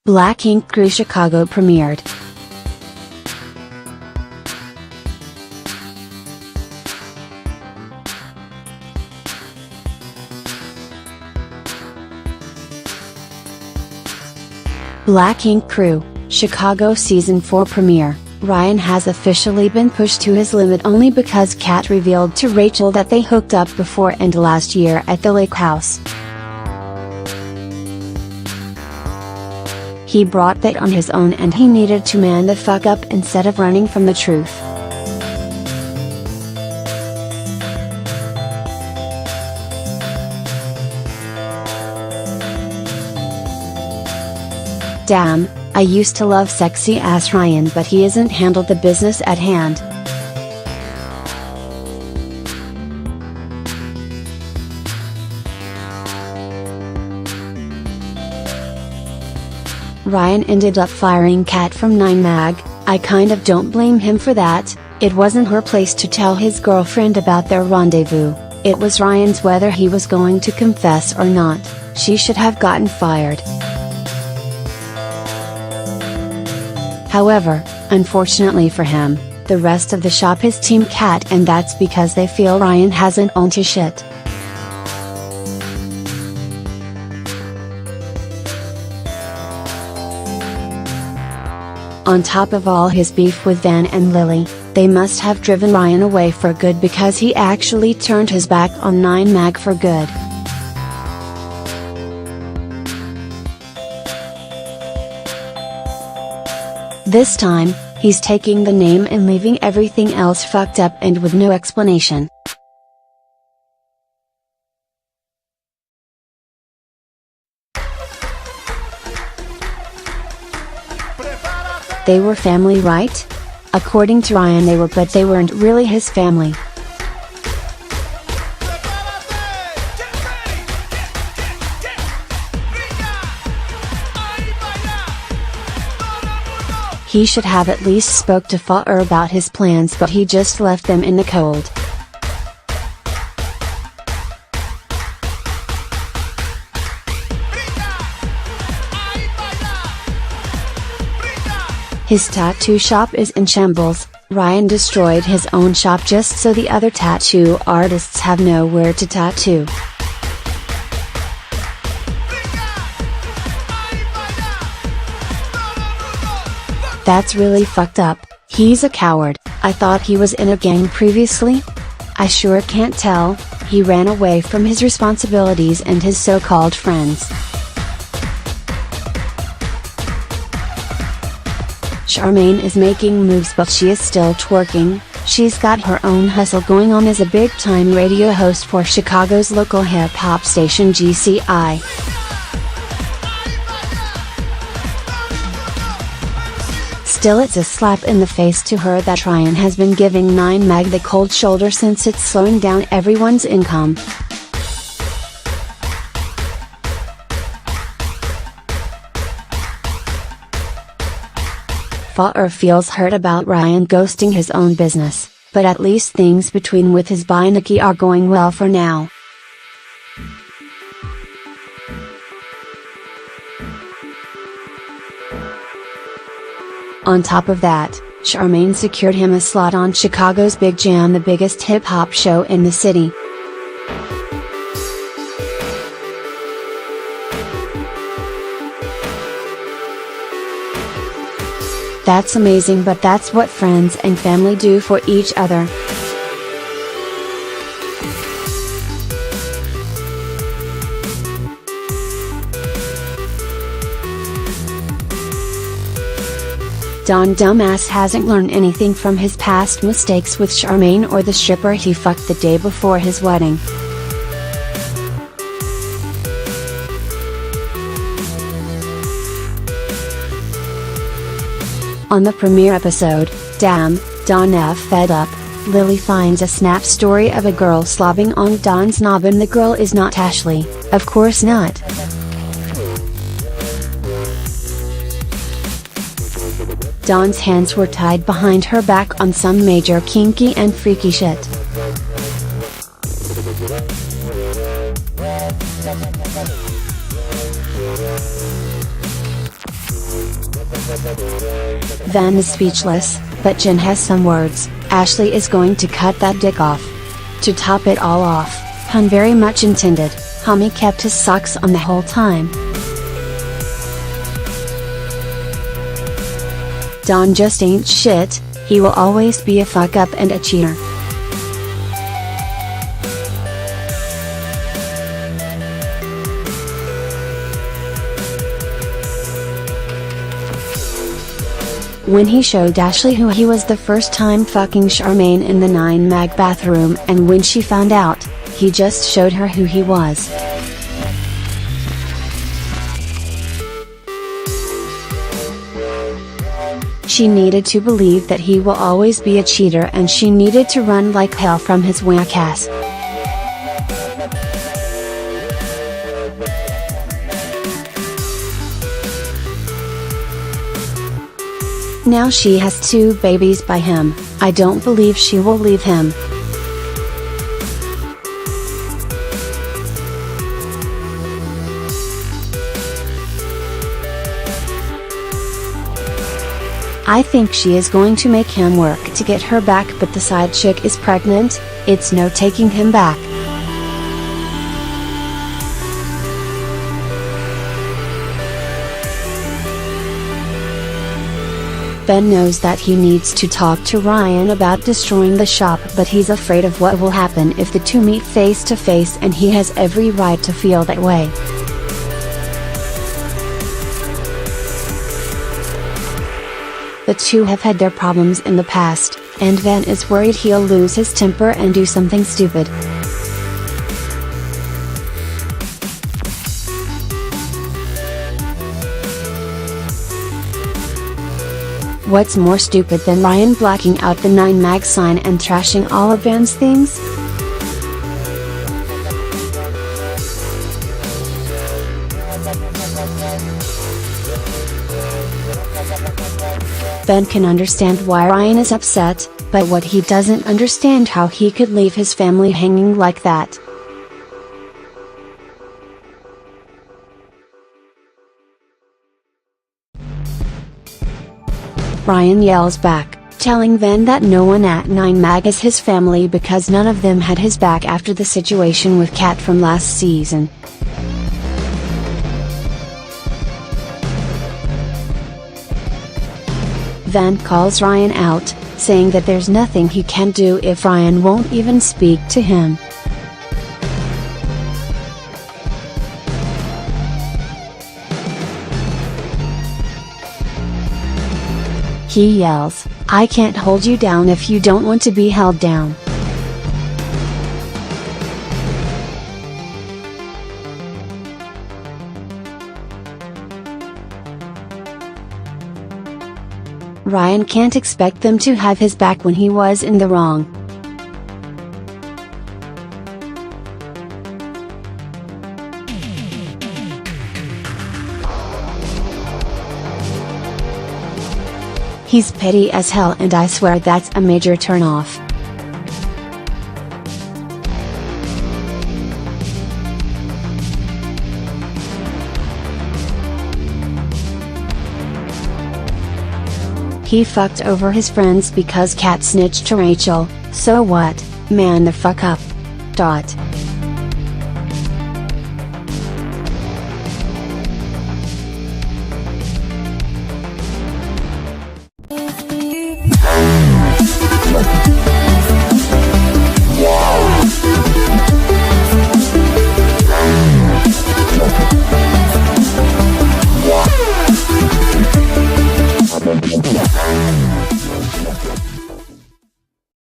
Black Ink Crew Chicago premiered. Black Ink Crew, Chicago Season 4 premiere. Ryan has officially been pushed to his limit only because Kat revealed to Rachel that they hooked up before and last year at the lake house. He brought that on his own and he needed to man the fuck up instead of running from the truth. Damn, I used to love sexy ass Ryan, but he isn't handled the business at hand. Ryan ended up firing Kat from 9mag. I kind of don't blame him for that. It wasn't her place to tell his girlfriend about their rendezvous. It was Ryan's whether he was going to confess or not. She should have gotten fired. However, unfortunately for him, the rest of the shop is Team Kat, and that's because they feel Ryan hasn't owned his shit. On top of all his beef with Van and Lily, they must have driven Ryan away for good because he actually turned his back on 9mag for good. This time, he's taking the name and leaving everything else fucked up and with no explanation. They were family, right? According to Ryan they were, but they weren't really his family. He should have at least spoke to Faur about his plans, but he just left them in the cold. His tattoo shop is in shambles. Ryan destroyed his own shop just so the other tattoo artists have nowhere to tattoo. That's really fucked up. He's a coward. I thought he was in a gang previously? I sure can't tell. He ran away from his responsibilities and his so-called friends. Charmaine is making moves, but she is still twerking. She's got her own hustle going on as a big-time radio host for Chicago's local hip-hop station GCI. Still, it's a slap in the face to her that Ryan has been giving 9mag the cold shoulder since it's slowing down everyone's income. Faur feels hurt about Ryan ghosting his own business, but at least things between with his boy Nikki are going well for now. On top of that, Charmaine secured him a slot on Chicago's Big Jam, the biggest hip-hop show in the city. That's amazing, but that's what friends and family do for each other. Don dumbass hasn't learned anything from his past mistakes with Charmaine or the stripper he fucked the day before his wedding. On the premiere episode, Damn, Don F Fed Up, Lily finds a snap story of a girl slobbing on Don's knob, and the girl is not Ashley, of course not. Don's hands were tied behind her back on some major kinky and freaky shit. Van is speechless, but Jen has some words. Ashley is going to cut that dick off. To top it all off, pun very much intended, Homie kept his socks on the whole time. Don just ain't shit, he will always be a fuck up and a cheater. When he showed Ashley who he was the first time fucking Charmaine in the 9mag bathroom, and when she found out, he just showed her who he was. She needed to believe that he will always be a cheater, and she needed to run like hell from his whack ass. Now she has 2 babies by him. I don't believe she will leave him. I think she is going to make him work to get her back, but the side chick is pregnant, it's no taking him back. Ben knows that he needs to talk to Ryan about destroying the shop, but he's afraid of what will happen if the two meet face to face, and he has every right to feel that way. The two have had their problems in the past, and Van is worried he'll lose his temper and do something stupid. What's more stupid than Ryan blacking out the 9mag sign and trashing all of Van's things? Ben can understand why Ryan is upset, but what he doesn't understand how he could leave his family hanging like that. Ryan yells back, telling Van that no one at 9mag is his family because none of them had his back after the situation with Kat from last season. Van calls Ryan out, saying that there's nothing he can do if Ryan won't even speak to him. He yells, "I can't hold you down if you don't want to be held down." Ryan can't expect them to have his back when he was in the wrong. He's petty as hell, and I swear that's a major turn-off. He fucked over his friends because Kat snitched to Rachel, so what, man the fuck up.